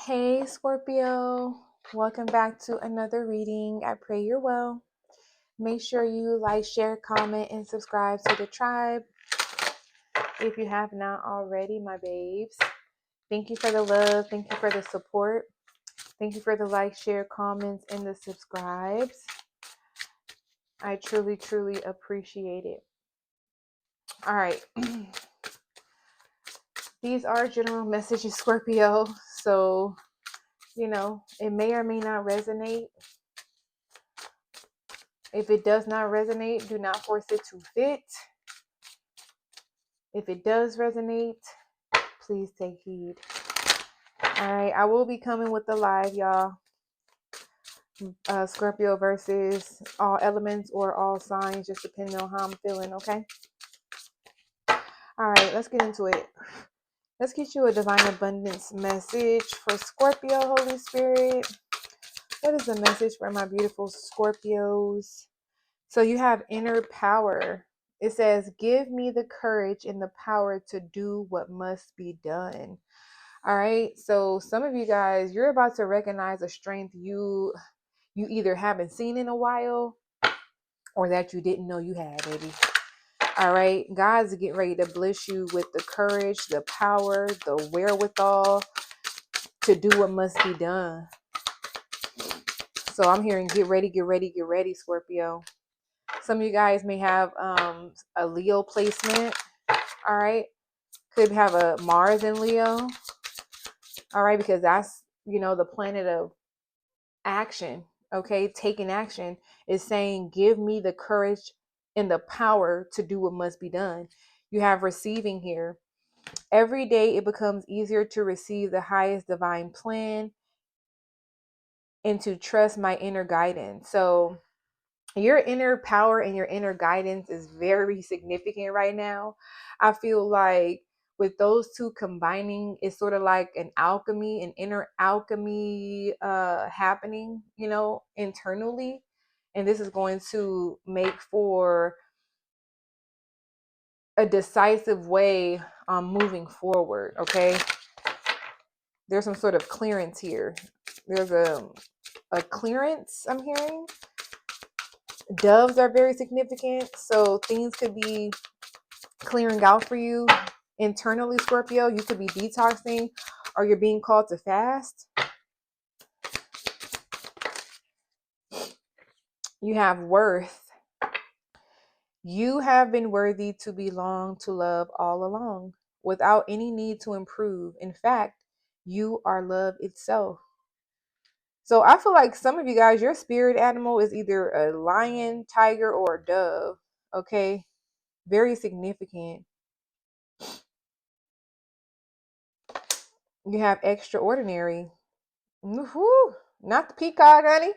Hey Scorpio, welcome back to another reading. I pray you're well. Make sure you like, share, comment, and subscribe to the tribe if you have not already, my babes. Thank you for the love. Thank you for the support. Thank you for the like, share, comments, and the subscribes. I truly, truly appreciate it. All right. These are general messages, Scorpio. So, it may or may not resonate. If it does not resonate, do not force it to fit. If it does resonate, please take heed. All right, I will be coming with the live, y'all. Scorpio versus all elements or all signs, just depending on how I'm feeling, okay? All right, let's get into it. Let's get you a divine abundance message for Scorpio, Holy Spirit. What is the message for my beautiful Scorpios? So you have inner power. It says, give me the courage and the power to do what must be done. All right. So some of you guys, you're about to recognize a strength you either haven't seen in a while or that you didn't know you had, baby. All right. God's getting ready to bless you with the courage, the power, the wherewithal to do what must be done. So I'm hearing get ready, get ready, get ready, Scorpio. Some of you guys may have a Leo placement. All right. Could have a Mars in Leo. All right. Because that's, the planet of action. Okay. Taking action is saying, give me the courage and the power to do what must be done. You have receiving here. Every day it becomes easier to receive the highest divine plan and to trust my inner guidance. So your inner power and your inner guidance is very significant right now. I feel like with those two combining, it's sort of like an inner alchemy happening, internally. And this is going to make for a decisive way moving forward, okay? There's some sort of clearance here. There's a clearance I'm hearing. Doves are very significant, so things could be clearing out for you internally, Scorpio. You could be detoxing or you're being called to fast. You have worth. You have been worthy to belong to love all along without any need to improve. In fact, you are love itself. So I feel like some of you guys, your spirit animal is either a lion, tiger, or a dove. Okay. Very significant. You have extraordinary. Woo-hoo. Not the peacock, honey.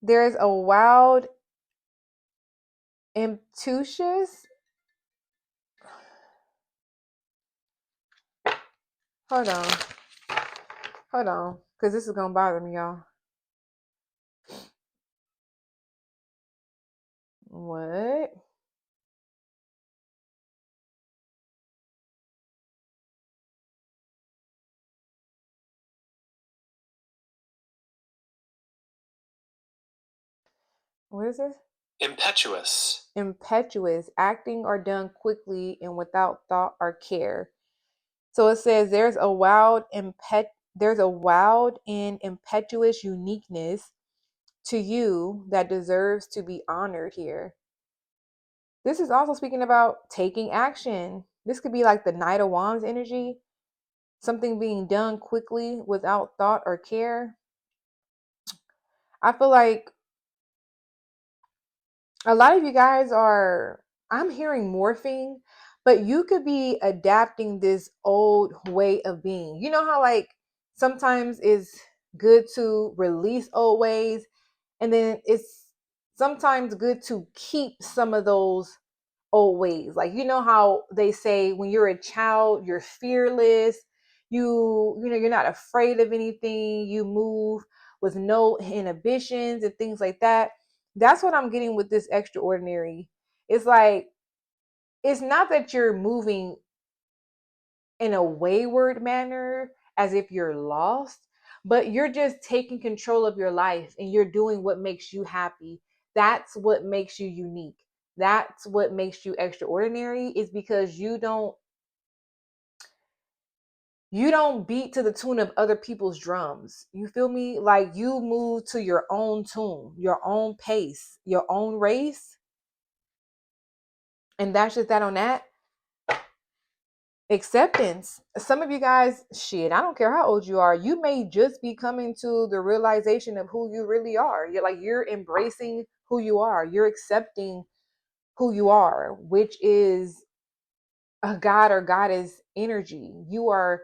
There's a wild, impetuous. Hold on, because this is gonna bother me, y'all. What? What is this? Impetuous, acting or done quickly and without thought or care. So it says there's a wild and impetuous uniqueness to you that deserves to be honored here. This is also speaking about taking action. This could be like the Knight of Wands energy, something being done quickly without thought or care. I feel like a lot of you guys I'm hearing morphing, but you could be adapting this old way of being. You know how like sometimes it's good to release old ways, and then it's sometimes good to keep some of those old ways. Like, you know how they say when you're a child, you're fearless, you're not afraid of anything, you move with no inhibitions and things like that. That's what I'm getting with this extraordinary. It's like, it's not that you're moving in a wayward manner as if you're lost, but you're just taking control of your life and you're doing what makes you happy. That's what makes you unique. That's what makes you extraordinary, is because you don't beat to the tune of other people's drums. You feel me? Like, you move to your own tune, your own pace, your own race. And that's just that on that. Acceptance. Some of you guys, shit, I don't care how old you are, you may just be coming to the realization of who you really are. You're embracing who you are. You're accepting who you are, which is a god or goddess energy. You are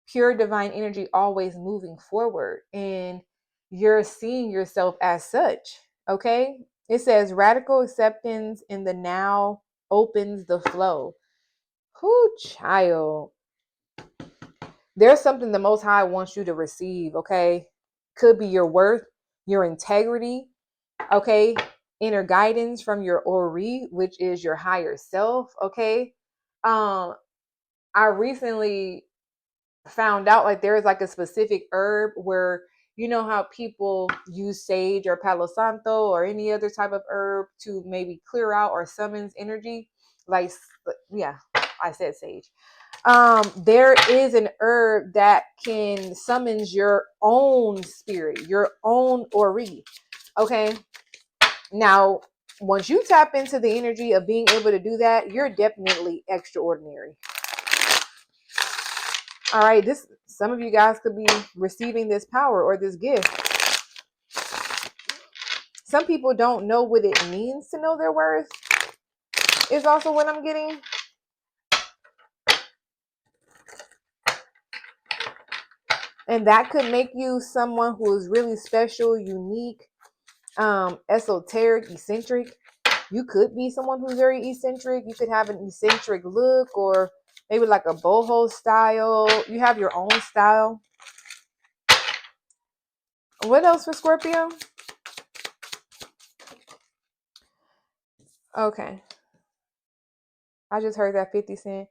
pure divine energy, always moving forward, and you're seeing yourself as such. Okay. It says radical acceptance in the now opens the flow. Who, child? There's something the Most High wants you to receive. Okay. Could be your worth, your integrity. Okay. Inner guidance from your Ori, which is your higher self. Okay. I recently found out, like, there is like a specific herb where, you know how people use sage or palo santo or any other type of herb to maybe clear out or summons energy. Like, yeah, I said sage. There is an herb that can summons your own spirit, your own Ori. Okay. Now, once you tap into the energy of being able to do that, you're definitely extraordinary. All right, some of you guys could be receiving this power or this gift. Some people don't know what it means to know their worth, is also what I'm getting. And that could make you someone who is really special, unique, esoteric, eccentric. You could be someone who's very eccentric. You could have an eccentric look, or maybe like a boho style. You have your own style. What else for Scorpio? Okay. I just heard that 50 Cent.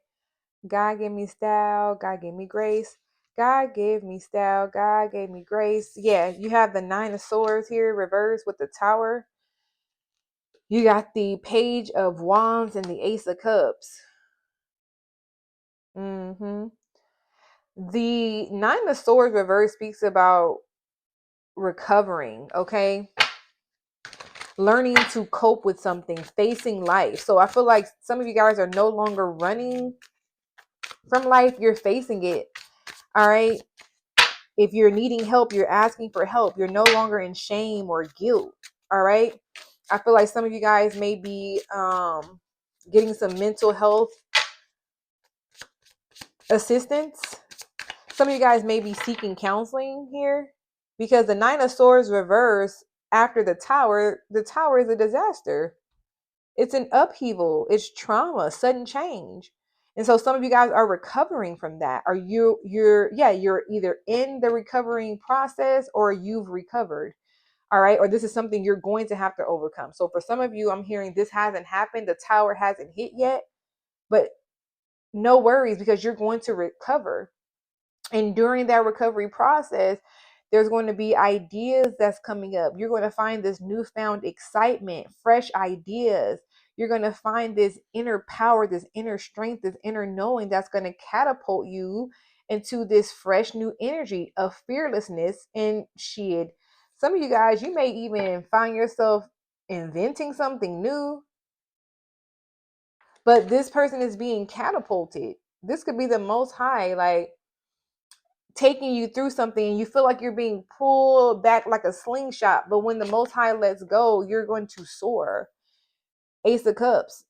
God gave me style. God gave me grace. God gave me style. God gave me grace. Yeah, you have the 9 of Swords here, reversed with the Tower. You got the Page of Wands and the Ace of Cups. The 9 of Swords reverse speaks about recovering, okay? Learning to cope with something, facing life. So I feel like some of you guys are no longer running from life, you're facing it. All right. If you're needing help, you're asking for help. You're no longer in shame or guilt. All right. I feel like some of you guys may be getting some mental health assistance. Some of you guys may be seeking counseling here, because the 9 of Swords reverse after the Tower is a disaster. It's an upheaval. It's trauma, sudden change. And so some of you guys are recovering from that. You're either in the recovering process or you've recovered. All right. Or this is something you're going to have to overcome. So for some of you, I'm hearing this hasn't happened. The Tower hasn't hit yet, but no worries, because you're going to recover. And during that recovery process, there's going to be ideas that's coming up. You're going to find this newfound excitement, fresh ideas. You're going to find this inner power, this inner strength, this inner knowing that's going to catapult you into this fresh new energy of fearlessness and shit. Some of you guys, you may even find yourself inventing something new, but this person is being catapulted. This could be the Most High, like, taking you through something, and you feel like you're being pulled back like a slingshot, but when the Most High lets go, you're going to soar. Ace of Cups,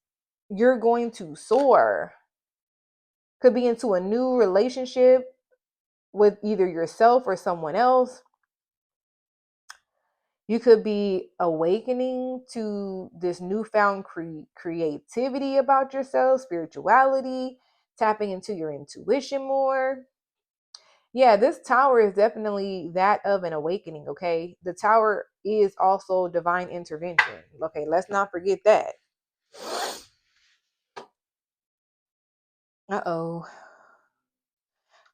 you're going to soar. Could be into a new relationship with either yourself or someone else. You could be awakening to this newfound creativity about yourself, spirituality, tapping into your intuition more. Yeah, this Tower is definitely that of an awakening, okay? The Tower is also divine intervention. Okay, let's not forget that. Uh-oh.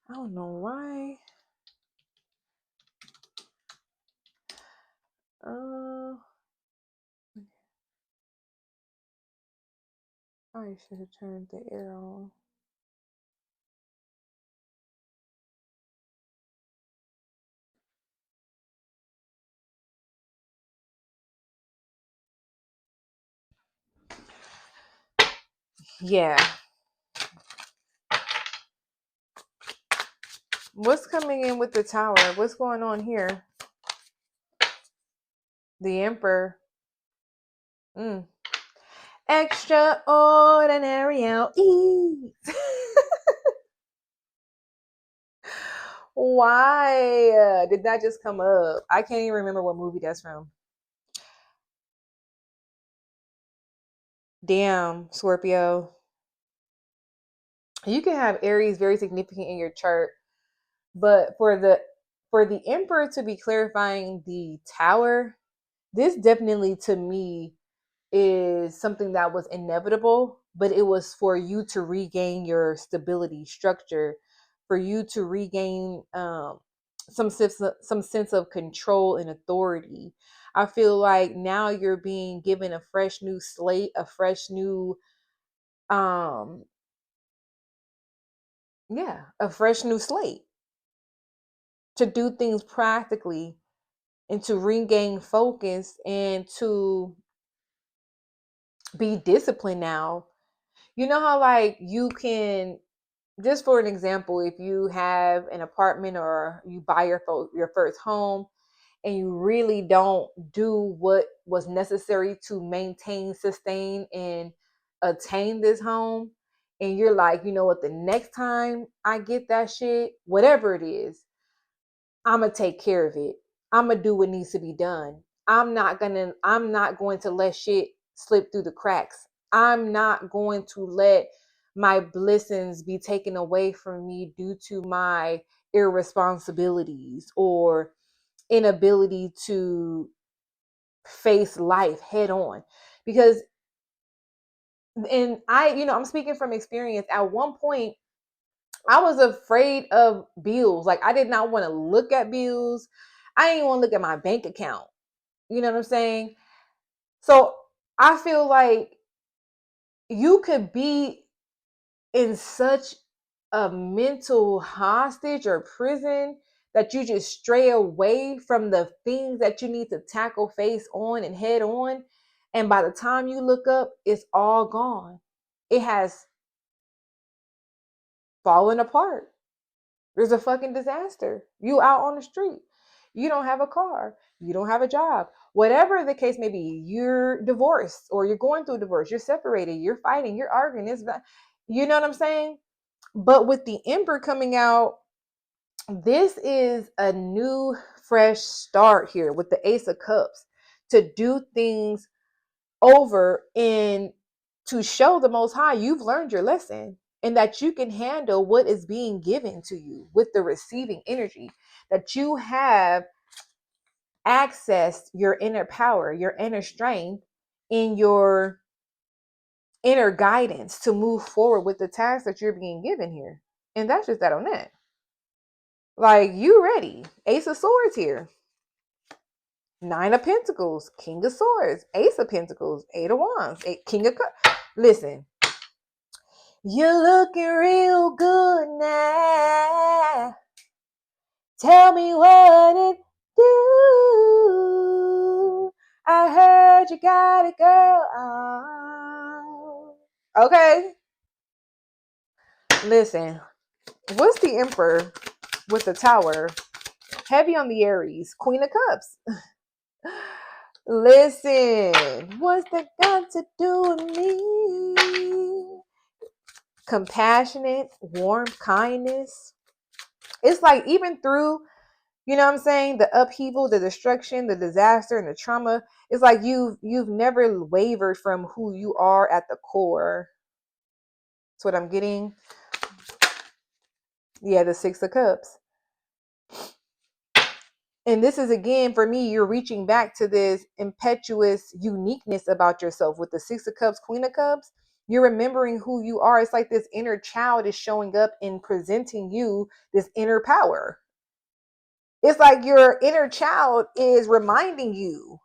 I don't know why. I should have turned the air on. Yeah. What's coming in with the Tower? What's going on here? The Emperor. Extraordinary how ease. Why did that just come up? I can't even remember what movie that's from. Damn, Scorpio. You can have Aries very significant in your chart, but for the Emperor to be clarifying the Tower, this definitely to me is something that was inevitable, but it was for you to regain your stability, structure, for you to regain some sense of control and authority. I feel like now you're being given a fresh new slate, a fresh new um a fresh new slate to do things practically and to regain focus and to be disciplined now. You know how like you can, just for an example, if you have an apartment or you buy your first home and you really don't do what was necessary to maintain, sustain, and attain this home, and you're like, you know what, the next time I get that shit, whatever it is, I'm gonna take care of it. I'm gonna do what needs to be done. I'm not going to let shit slip through the cracks. I'm not going to let my blessings be taken away from me due to my irresponsibilities or inability to face life head on. Because, and I'm speaking from experience. At one point, I was afraid of bills. Like, I did not want to look at bills. I didn't want to look at my bank account. You know what I'm saying? So I feel like you could be in such a mental hostage or prison that you just stray away from the things that you need to tackle face on and head on. And by the time you look up, it's all gone. It has fallen apart. There's a fucking disaster. You out on the street. You don't have a car. You don't have a job. Whatever the case may be, you're divorced or you're going through a divorce. You're separated. You're fighting. You're arguing. You know what I'm saying? But with the Emperor coming out, this is a new, fresh start here with the Ace of Cups to do things over and to show the Most High you've learned your lesson and that you can handle what is being given to you with the receiving energy, that you have accessed your inner power, your inner strength, in your inner guidance to move forward with the tasks that you're being given here. And that's just that on that. Like, you ready. Ace of Swords here. Nine of Pentacles, King of Swords, Ace of Pentacles, Eight of Wands, King of Cups. Listen, you're looking real good now. Tell me what it do. I heard you got it, girl. Oh. Okay. Listen, what's the Emperor with the Tower? Heavy on the Aries, Queen of Cups. Listen, what's that got to do with me? Compassionate, warm, kindness. It's like even through, you know what I'm saying, the upheaval, the destruction, the disaster, and the trauma, it's like you've never wavered from who you are at the core. That's what I'm getting. Yeah, the Six of Cups. And this is, again, for me, you're reaching back to this impetuous uniqueness about yourself with the Six of Cups, Queen of Cups. You're remembering who you are. It's like this inner child is showing up and presenting you this inner power. It's like your inner child is reminding you.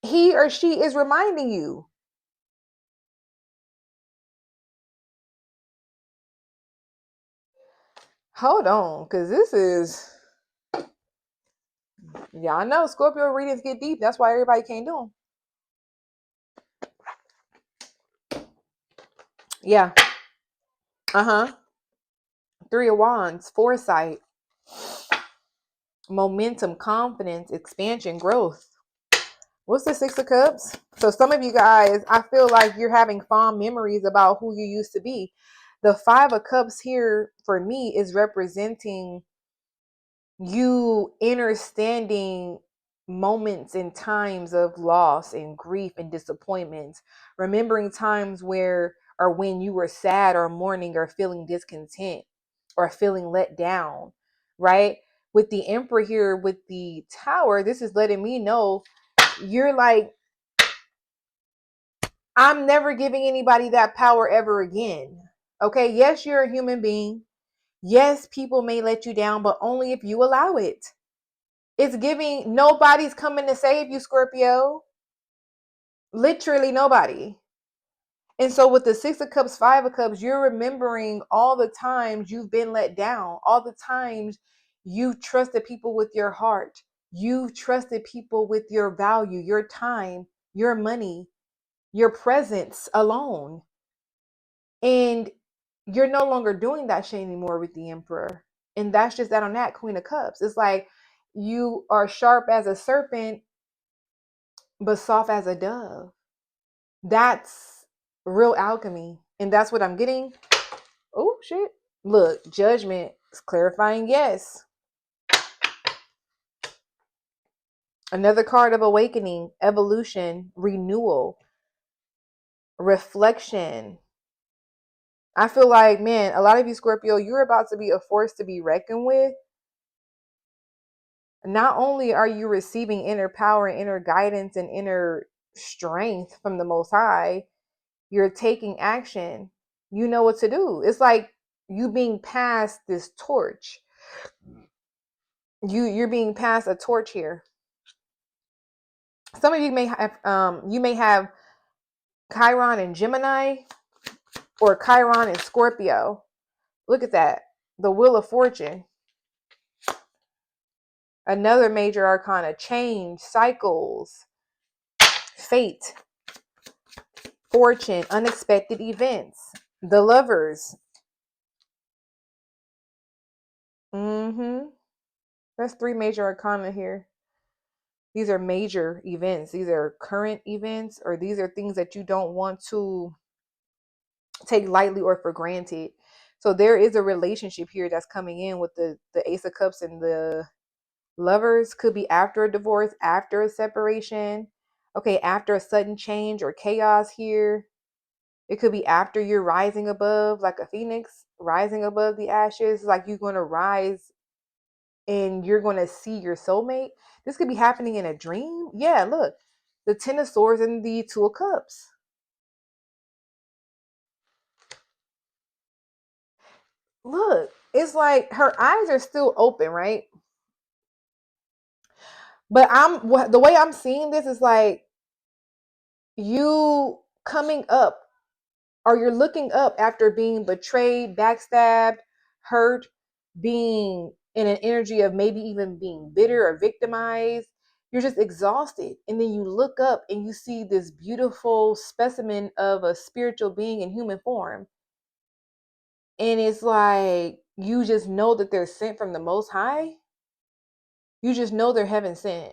He or she is reminding you. Hold on, because this is, yeah, I know Scorpio readings get deep. That's why everybody can't do them. Yeah. Uh-huh. Three of Wands, foresight, momentum, confidence, expansion, growth. What's the Six of Cups? So some of you guys, I feel like you're having fond memories about who you used to be. The Five of Cups here for me is representing you understanding moments and times of loss and grief and disappointment, remembering times where or when you were sad or mourning or feeling discontent or feeling let down, right? With the Emperor here, with the Tower, this is letting me know you're like, I'm never giving anybody that power ever again. Okay, yes, you're a human being. Yes, people may let you down, but only if you allow it. It's giving, nobody's coming to save you, Scorpio. Literally nobody. And so with the Six of Cups, Five of Cups, you're remembering all the times you've been let down, all the times you trusted people with your heart. You trusted people with your value, your time, your money, your presence alone. And you're no longer doing that shit anymore with the Emperor. And that's just that on that Queen of Cups. It's like you are sharp as a serpent, but soft as a dove. That's real alchemy. And that's what I'm getting. Oh, shit. Look, Judgment is clarifying yes. Another card of awakening, evolution, renewal, reflection. I feel like, man, a lot of you Scorpio, you're about to be a force to be reckoned with. Not only are you receiving inner power and inner guidance and inner strength from the Most High, you're taking action. You know what to do. It's like you being passed this torch. You're being passed a torch here. Some of you may have Chiron and Gemini or Chiron and Scorpio. Look at that. The Wheel of Fortune. Another major arcana, change, cycles, fate, fortune, unexpected events. The Lovers. That's three major arcana here. These are major events. These are current events, or these are things that you don't want to take lightly or for granted. So there is a relationship here that's coming in with the Ace of Cups and the Lovers. Could be after a divorce, after a separation. Okay, after a sudden change or chaos here. It could be after you're rising above, like a phoenix, rising above the ashes. Like you're going to rise and you're going to see your soulmate. This could be happening in a dream. Yeah, look, the Ten of Swords and the Two of Cups. Look, it's like her eyes are still open, right? But the way I'm seeing this is like you coming up, or you're looking up after being betrayed, backstabbed, hurt, being in an energy of maybe even being bitter or victimized. You're just exhausted. And then you look up and you see this beautiful specimen of a spiritual being in human form. And it's like, you just know that they're sent from the Most High. You just know they're heaven sent.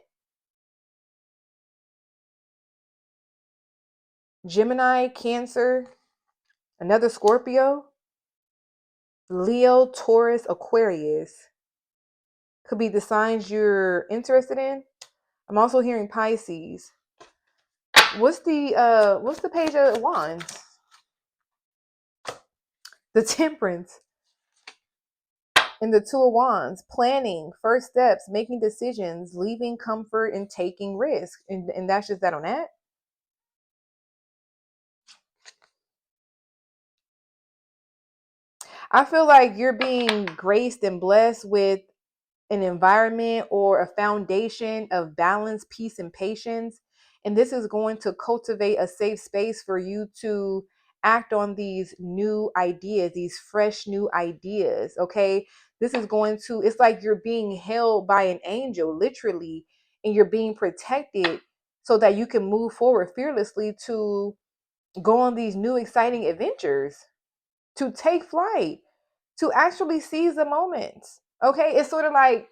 Gemini, Cancer, another Scorpio, Leo, Taurus, Aquarius. Could be the signs you're interested in. I'm also hearing Pisces. What's the Page of Wands? The Temperance and the Two of Wands. Planning, first steps, making decisions, leaving comfort and taking risk. And that's just that on that. I feel like you're being graced and blessed with an environment or a foundation of balance, peace, and patience. And this is going to cultivate a safe space for you to act on these new ideas, these fresh new ideas. Okay. This is going to, it's like you're being held by an angel, literally, and you're being protected so that you can move forward fearlessly to go on these new exciting adventures, to take flight, to actually seize the moments. Okay. It's sort of like,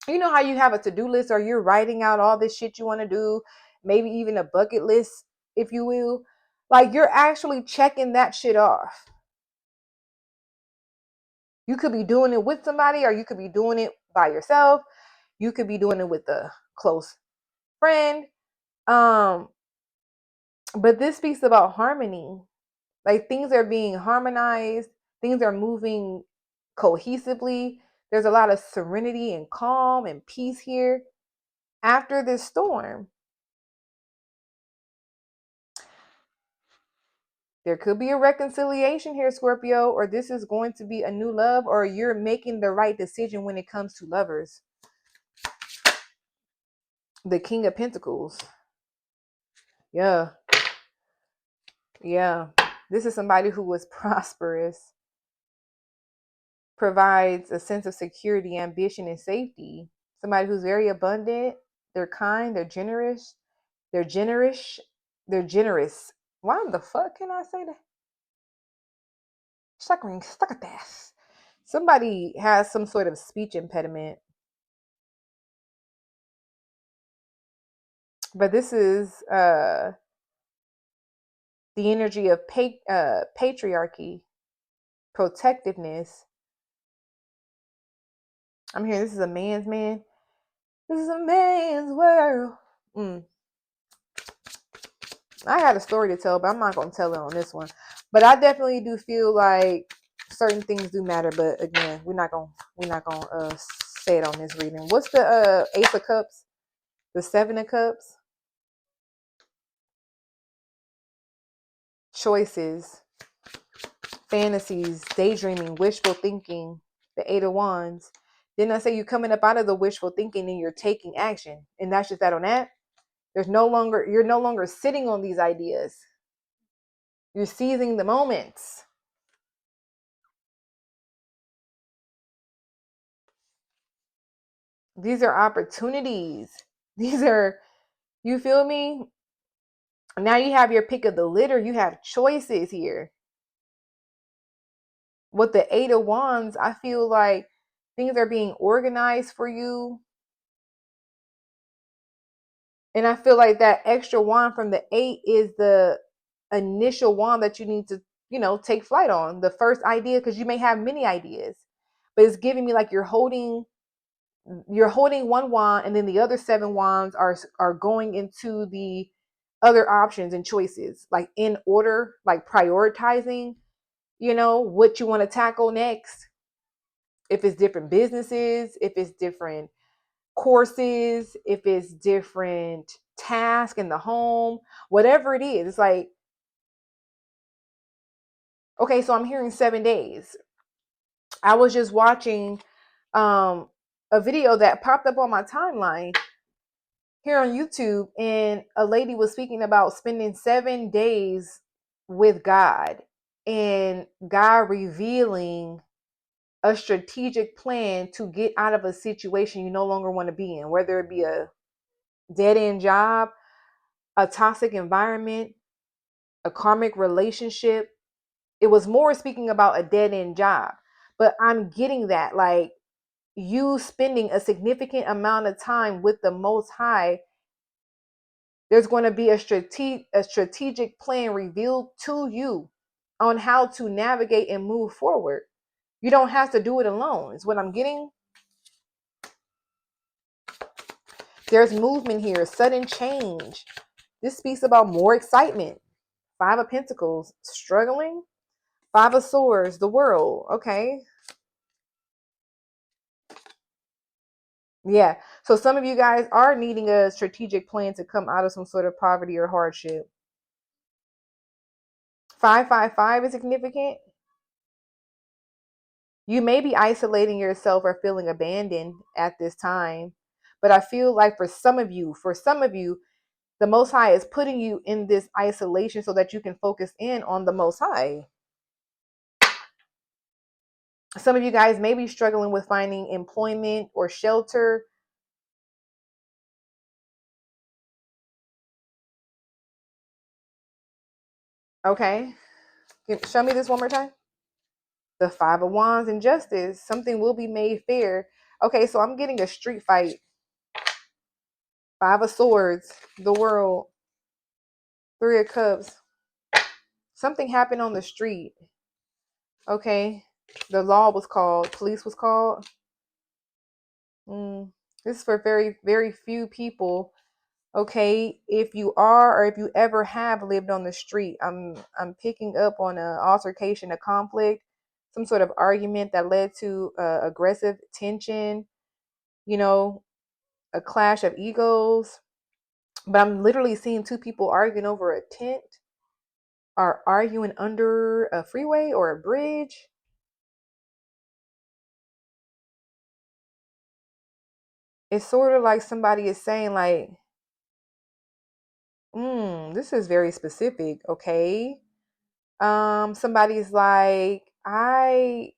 you know how you have a to-do list or you're writing out all this shit you want to do, maybe even a bucket list, if you will. Like you're actually checking that shit off. You could be doing it with somebody or you could be doing it by yourself. You could be doing it with a close friend. Um, but this speaks about harmony. Like things are being harmonized, things are moving cohesively. There's a lot of serenity and calm and peace here after this storm. There could be a reconciliation here, Scorpio, or this is going to be a new love, or you're making the right decision when it comes to lovers. The King of Pentacles. Yeah. Yeah. This is somebody who was prosperous, provides a sense of security, ambition, and safety. Somebody who's very abundant. They're kind. They're generous. They're generous. They're generous. Why the fuck can I say that? Stuck at that. Somebody has some sort of speech impediment. But this is the energy of patriarchy, protectiveness. I'm hearing this is a man's man. This is a man's world. I had a story to tell, but I'm not going to tell it on this one. But I definitely do feel like certain things do matter. But again, we're not gonna say it on this reading. What's the Ace of Cups? The Seven of Cups? Choices, fantasies, daydreaming, wishful thinking. The Eight of Wands. Didn't I say you're coming up out of the wishful thinking and you're taking action? And that's just that on that. You're no longer sitting on these ideas. You're seizing the moments. These are opportunities. These are, you feel me? Now you have your pick of the litter. You have choices here. With the Eight of Wands, I feel like things are being organized for you. And I feel like that extra wand from the 8 is the initial wand that you need to, take flight on. The first idea, because you may have many ideas, but it's giving me like you're holding one wand, and then the other 7 wands are going into the other options and choices, like in order, like prioritizing, what you want to tackle next. If it's different businesses, if it's different courses, if it's different tasks in the home, whatever it is, it's like, okay, so I'm hearing 7 days. I was just watching a video that popped up on my timeline here on YouTube, and a lady was speaking about spending 7 days with God and God revealing a strategic plan to get out of a situation you no longer want to be in, whether it be a dead end job, a toxic environment, a karmic relationship. It was more speaking about a dead end job, but I'm getting that, like, you spending a significant amount of time with the Most High. There's going to be a strategic plan revealed to you on how to navigate and move forward. You don't have to do it alone, is what I'm getting. There's movement here, sudden change. This speaks about more excitement. 5 of Pentacles, struggling. 5 of Swords, the world. Okay. Yeah. So some of you guys are needing a strategic plan to come out of some sort of poverty or hardship. 555 is significant. You may be isolating yourself or feeling abandoned at this time. But I feel like for some of you, the Most High is putting you in this isolation so that you can focus in on the Most High. Some of you guys may be struggling with finding employment or shelter. Okay. Show me this one more time. The Five of Wands and Justice. Something will be made fair. Okay, so I'm getting a street fight. Five of Swords. The World. Three of Cups. Something happened on the street. Okay. The law was called. Police was called. This is for very, very few people. Okay, if you are or if you ever have lived on the street, I'm picking up on an altercation, a conflict, some sort of argument that led to aggressive tension, a clash of egos. But I'm literally seeing two people arguing over a tent or arguing under a freeway or a bridge. It's sort of like somebody is saying like, this is very specific, okay? Somebody's like, I'm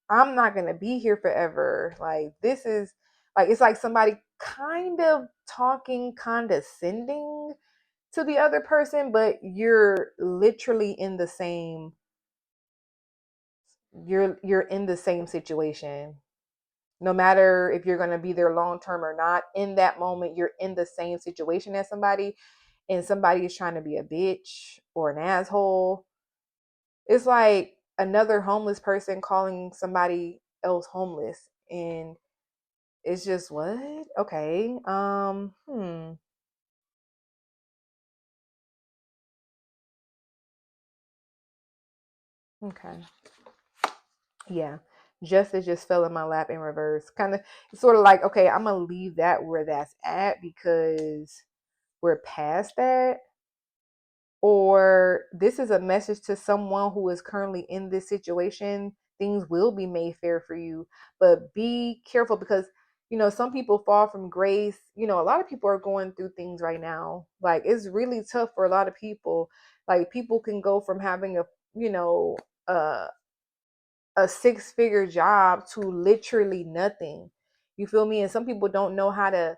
not gonna be here forever. Like this is like it's like somebody kind of talking condescending to the other person, but you're literally in the same you're in the same situation. No matter if you're gonna be there long term or not, in that moment you're in the same situation as somebody, and somebody is trying to be a bitch or an asshole. It's like another homeless person calling somebody else homeless, and it's just what? Okay. Okay. Yeah. Justice just fell in my lap in reverse. Kind of sort of like, okay, I'm gonna leave that where that's at because we're past that. Or this is a message to someone who is currently in this situation. Things will be made fair for you, but be careful because some people fall from grace. A lot of people are going through things right now. Like it's really tough for a lot of people. Like people can go from having you know a a six-figure job to literally nothing. You feel me? And some people don't know how to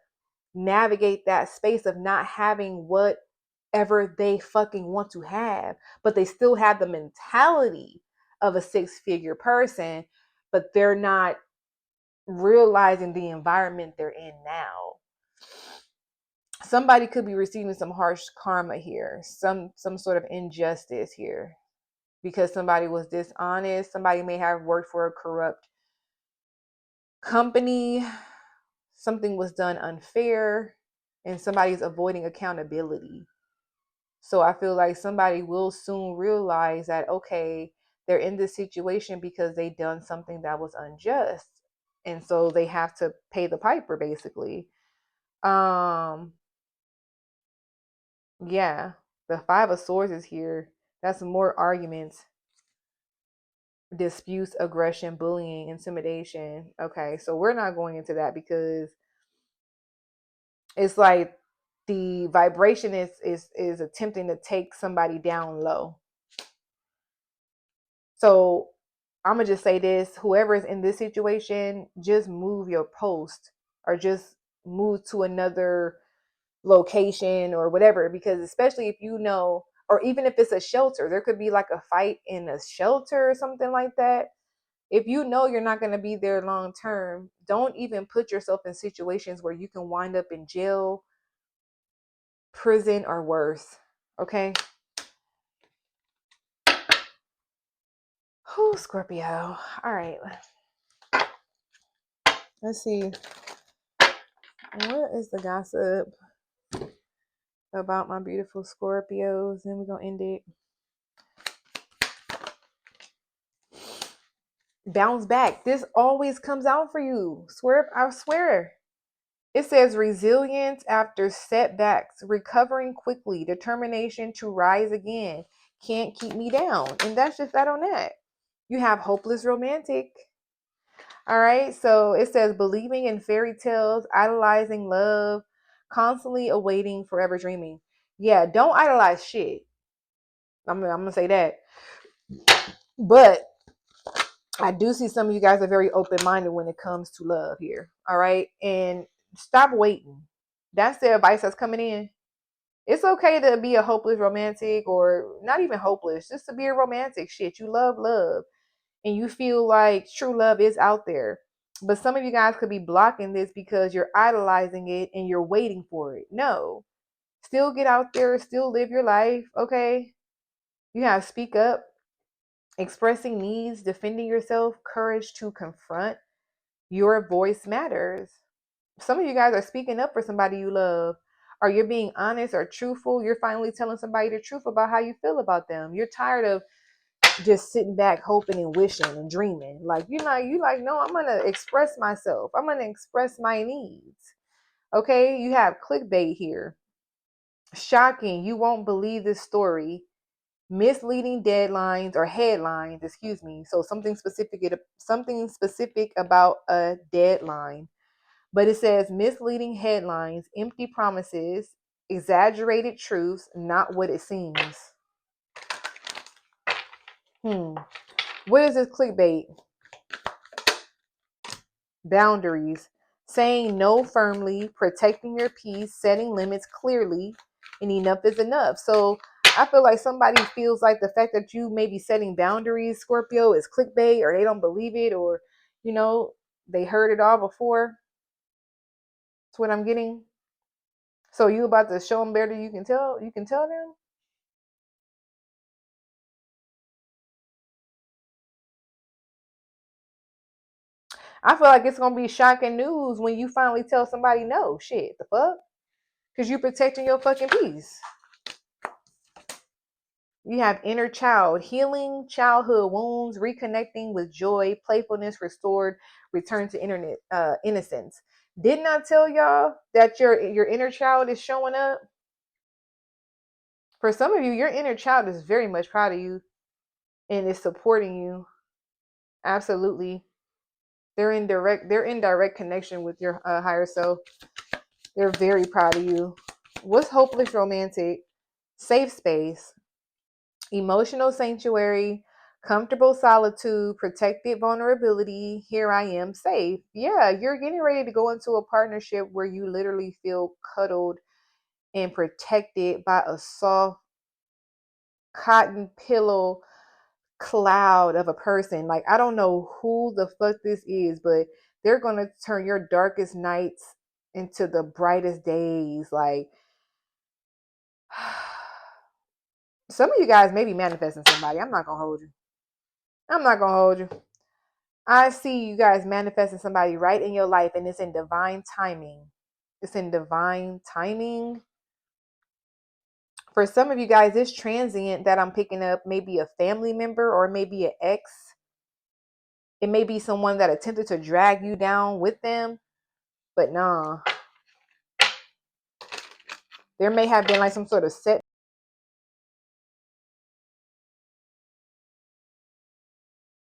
navigate that space of not having whatever they fucking want to have, but they still have the mentality of a six-figure person, but they're not realizing the environment they're in now. Somebody could be receiving some harsh karma here, some sort of injustice here because somebody was dishonest. Somebody may have worked for a corrupt company. Something was done unfair, and somebody's avoiding accountability. So I feel like somebody will soon realize that, okay, they're in this situation because they done something that was unjust. And so they have to pay the piper basically. Um, yeah, the Five of Swords is here. That's more arguments, disputes, aggression, bullying, intimidation. Okay, so we're not going into that because it's like the vibration is attempting to take somebody down low. So I'm gonna just say this: whoever is in this situation, just move your post or just move to another location or whatever, because especially if or even if it's a shelter, there could be like a fight in a shelter or something like that. If you're not going to be there long term, don't even put yourself in situations where you can wind up in jail, prison, or worse. Okay. Who, Scorpio? All right. Let's see. What is the gossip about my beautiful Scorpios? Then we're going to end it. Bounce back. This always comes out for you. I swear. It says resilience after setbacks, recovering quickly, determination to rise again. Can't keep me down. And that's just that on that. You have hopeless romantic. All right. So it says believing in fairy tales, idolizing love, constantly awaiting, forever dreaming. Yeah, don't idolize shit. I'm gonna say that. But I do see some of you guys are very open-minded when it comes to love here. All right. And stop waiting. That's the advice that's coming in. It's okay to be a hopeless romantic, or not even hopeless, just to be a romantic. Shit, you love love and you feel like true love is out there. But some of you guys could be blocking this because you're idolizing it and you're waiting for it. No, still get out there, still live your life. Okay. You have to speak up, expressing needs, defending yourself, courage to confront. Your voice matters. Some of you guys are speaking up for somebody you love, or you're being honest or truthful. You're finally telling somebody the truth about how you feel about them. You're tired of just sitting back hoping and wishing and dreaming. Like you like, no, I'm gonna express myself. I'm gonna express my needs. Okay, you have clickbait here. Shocking, you won't believe this story. Misleading deadlines or headlines, excuse me. So something specific about a deadline. But it says misleading headlines, empty promises, exaggerated truths, not what it seems. What is this clickbait? Boundaries. Saying no firmly, protecting your peace, setting limits clearly, and enough is enough. So I feel like somebody feels like the fact that you may be setting boundaries, Scorpio, is clickbait, or they don't believe it, or, they heard it all before. That's what I'm getting. So you about to show them better you can tell them? I feel like it's gonna be shocking news when you finally tell somebody no. Shit, the fuck? Because you protecting your fucking peace. You have inner child, healing childhood wounds, reconnecting with joy, playfulness restored, return to innocence. Didn't I tell y'all that your inner child is showing up? For some of you, your inner child is very much proud of you and is supporting you. Absolutely. They're in direct connection with your higher self. They're very proud of you. What's hopeless romantic? Safe space, emotional sanctuary, comfortable solitude, protected vulnerability. Here I am safe. Yeah, you're getting ready to go into a partnership where you literally feel cuddled and protected by a soft cotton pillow cloud of a person. Like, I don't know who the fuck this is, but they're going to turn your darkest nights into the brightest days. Like, some of you guys may be manifesting somebody. I'm not going to hold you. I'm not going to hold you. I see you guys manifesting somebody right in your life, and it's in divine timing. It's in divine timing. For some of you guys, this transient that I'm picking up may be a family member or maybe an ex. It may be someone that attempted to drag you down with them, but nah. There may have been like some sort of set